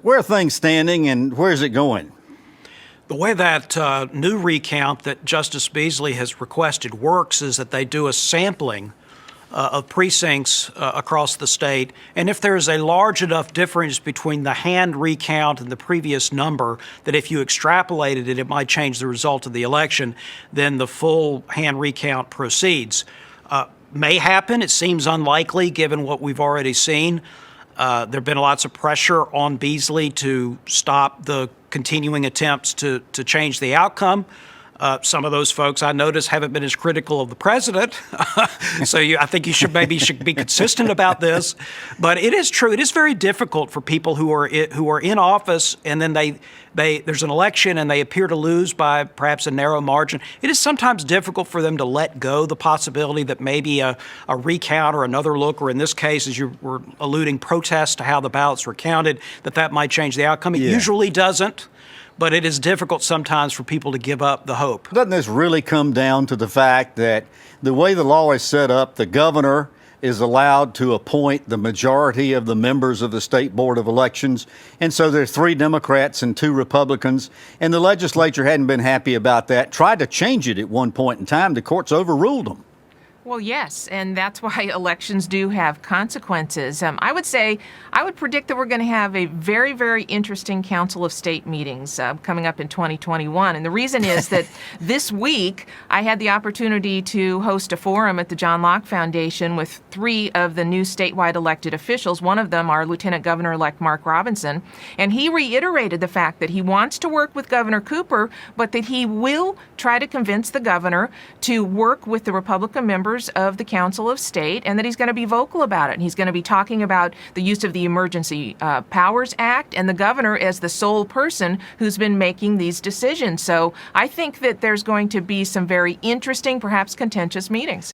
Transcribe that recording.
Where are things standing and where's it going? The way that new recount that Justice Beasley has requested works is that they do a sampling of precincts across the state, and if there is a large enough difference between the hand recount and the previous number that if you extrapolated it, it might change the result of the election, then the full hand recount proceeds. May happen. It seems unlikely given what we've already seen. There have been lots of pressure on Beasley to stop the continuing attempts to change the outcome. Some of those folks I notice haven't been as critical of the president, so I think you should be consistent about this. But it is true; it is very difficult for people who are in office and then there's an election and they appear to lose by perhaps a narrow margin. It is sometimes difficult for them to let go the possibility that maybe a recount or another look, or in this case, as you were alluding, protest to how the ballots were counted, that might change the outcome. It usually doesn't. But it is difficult sometimes for people to give up the hope. Doesn't this really come down to the fact that the way the law is set up, the governor is allowed to appoint the majority of the members of the State Board of Elections, and so there's 3 Democrats and 2 Republicans, and the legislature hadn't been happy about that, tried to change it at one point in time. The courts overruled them. Well, yes, and that's why elections do have consequences. I would predict that we're going to have a very, very interesting Council of State meetings coming up in 2021. And the reason is that this week I had the opportunity to host a forum at the John Locke Foundation with 3 of the new statewide elected officials. One of them, our Lieutenant Governor-elect Mark Robinson, and he reiterated the fact that he wants to work with Governor Cooper, but that he will try to convince the governor to work with the Republican members of the Council of State, and that he's going to be vocal about it. And he's going to be talking about the use of the Emergency Powers Act and the governor as the sole person who's been making these decisions. So I think that there's going to be some very interesting, perhaps contentious meetings.